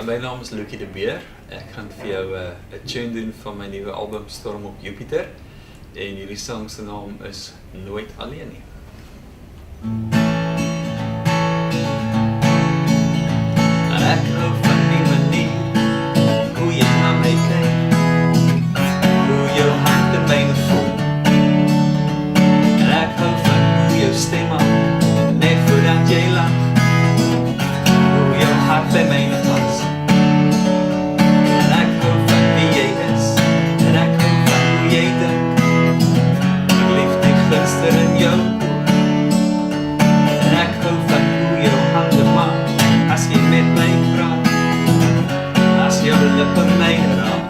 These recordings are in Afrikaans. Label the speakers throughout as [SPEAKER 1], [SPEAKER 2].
[SPEAKER 1] My naam is Lukie de Beer. Ek gaan vir jou 'n tune doen van my nuwe album Storm op Jupiter. En hierdie sang se naam is Nooit Alleen nie. Ek hou van die manier hoe jy na my kyk, hoe jou hand in myne voel. En ek hou van hoe jou stem maak, net voordat jy lag, hoe jou hart by myne pas. En ek hou van wie jy is, en ek hou van hoe jy dink. Ek lief die glinster in jou oor, en ek hou van hoe jou hande maak as jy met my praat, as jou lippe myne raak.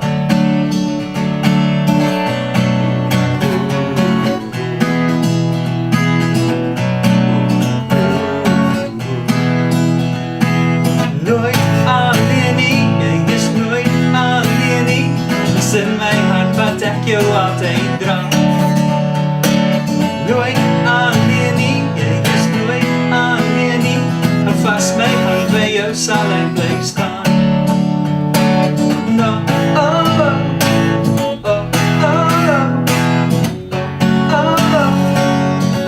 [SPEAKER 1] Nooit alleen nie, jy is nooit alleen nie. Dis in my hart wat ek jou altyd dra. Nooit alleen nie, jy is nooit alleen nie. En vas my hand by jou sal ek bly staan. No, oh, oh, oh, oh, oh, oh.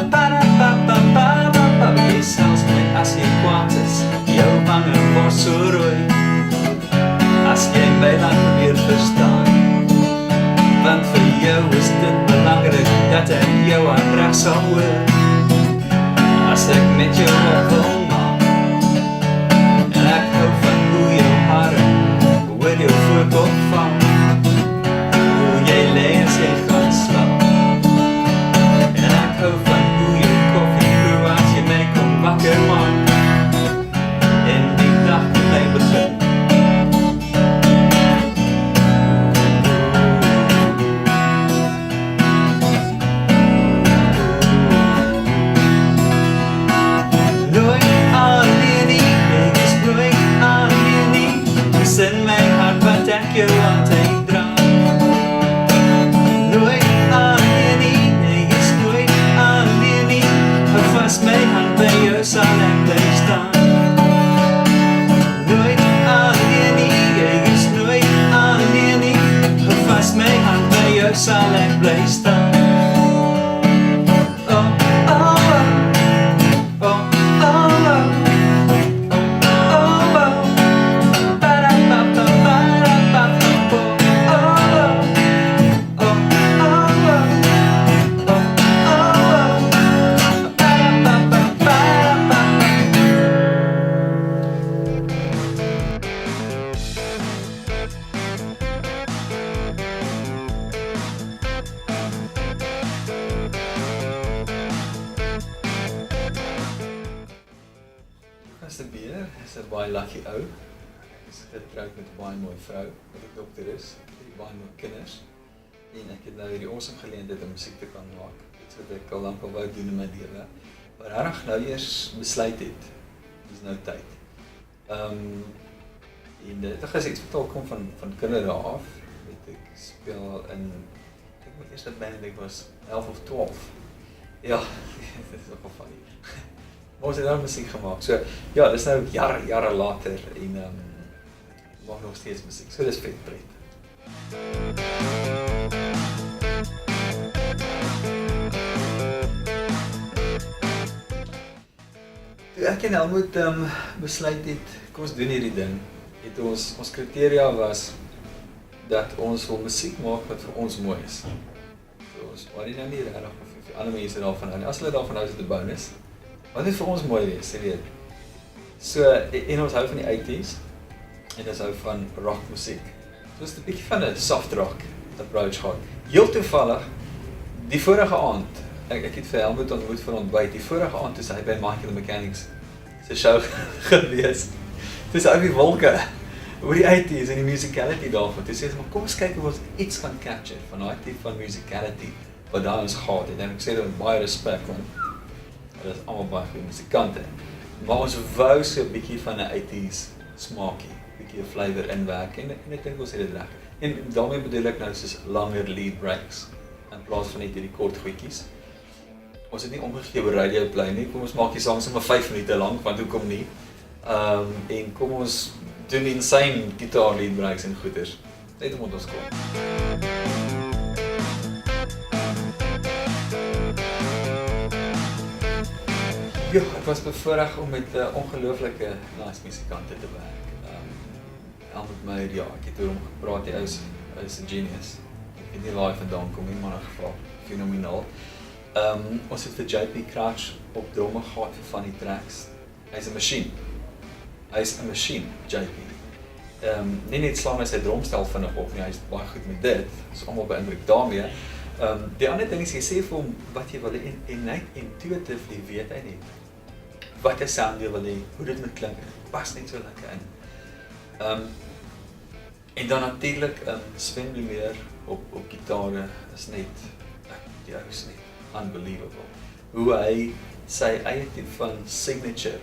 [SPEAKER 1] Ba-da-ba-ba-ba-ba-ba. Jy selfs my as jy kwaad is, jou wange word so rooi, as jy my lang weer verstaan. Want vir jou is dit belangrik dat ek jou aan reg sal hoor, as ek met jou op wil maak. En ek hou van hoe jou hare oor jou voorkop val, hoe jy lê as jy gaan slaap. En ek hou van hoe jou koffie proe as jy my kom wakker maak, en die dag met my begin. Nooit alleen nie, jy is nooit alleen nie. Dis in my hart wat ek jou altyd dra. Nooit alleen nie, jy is nooit alleen nie. Hou vas my hand by jou sal ek bly staan. Nooit alleen nie, jy is nooit alleen nie. Hou vas my hand by jou sal ek bly staan. Oh, oh, oh. Lukas de Beer is 'n baie lucky ou. Ek is getroud met 'n baie mooi vrou, wat 'n dokter is. Ek het baie mooi kinders. En ek het nou hierdie awesome geleentheid om musiek te kan maak. Iets wat ek al lank al wou doen in my lewe. Maar regtig nou eers besluit het. Dis nou tyd. En dit is iets wat al kom van kinderdae af. Ek speel in, ek my eerste band, ek was 11 of 12. Ja, dit is nogal funny. Maar ons het nou musiek gemaak. So ja, dis nou jare later en maak nog steeds musiek. So dis vet pret. Toe ek en Helmut besluit het, kom ons doen hierdie ding, het ons kriteria was dat ons wil musiek maak wat vir ons mooi is. So ons worry nou nie regtig of die ander mense daarvan hou nie. As hulle daarvan hou, is dit 'n bonus. Wat moet vir ons mooi wees, jy weet. So, en ons hou van die 80s, en ons hou van rockmusiek. So is dit 'n bietjie van 'n soft rock approach gehad. Heel toevallig, die vorige aand, ek het vir Helmut ontmoet vir ontbyt, die vorige aand toe hy by Michael the Mechanics se show gewees. Dis uit die wolke, oor die 80s en die musicality daarvan. Toe sê hy, maar kom ons kyk of ons iets kan capture, van daai tipe van musicality, wat daar ons gehad het. En ek sê dit met baie respek, want hulle is allemaal baie goeie musikante. Maar ons wou so 'n bietjie van 'n 80s smaakie, bietjie 'n flavor inwerk, en ek dink ons het dit reg. En daarmee bedoel ek nou soos langer lead breaks, in plaas van net hierdie kort goedjies. Ons het nie omgegee oor radio play nie, kom ons maak die sang sommer 5 minute lank, want hoekom nie? En kom ons doen insane gitaar lead breaks en goeders. Net om ons kom. Ja, ek was bevoorreg om met ongelooflike nice musikante te werk. Albert Meyer, ja, ek het oor hom gepraat, hy is 'n genius. Ek weet nie waar hy vandaan kom nie, maar in ieder geval fenomenaal. Ons het vir JP Crouch op drome gehad vir van die tracks. Hy's 'n masjien. Hy's 'n masjien, JP. Nie net slaan hy sy drumstel vinnig op nie, hy's baie goed met dit. Ons is almal beïndruk daarmee. Die ander ding is, jy sê vir hom wat jy wil hê en net intuitively weet hy net wat 'n sound jy wil hê, hoe dit moet klink, pas net so lekker in. En dan natuurlik Sven Blumer op gitare is net, die ou is net unbelievable. Hoe hy sy eie tipe van signature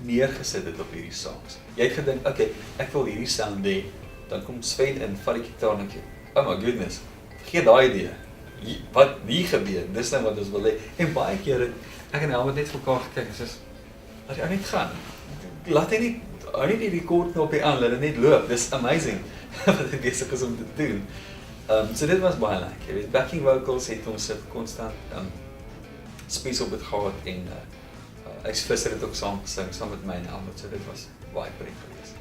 [SPEAKER 1] neergesit het op hierdie songs. Jy het gedink, okay, ek wil hierdie sound hê, dan kom Sven in, vat die gitaar en ek, oh my goodness, vergeet daai idee. Wat nie gebeur, dis nou wat ons wil hê. En baie keer het ek en Helmut net vir mekaar gekyk en sê, laat hy net gaan. Laat hy nie, hou nie die rekordknopie aan, laat dit net loop. Dis amazing wat hy besig is om te doen. So dit was baie lekker. Jy weet, backing vocals het ons konstant space op het gehad en Ys Visser het ook saam gesing, saam met my en Helmut, so dit was baie prettig geweest.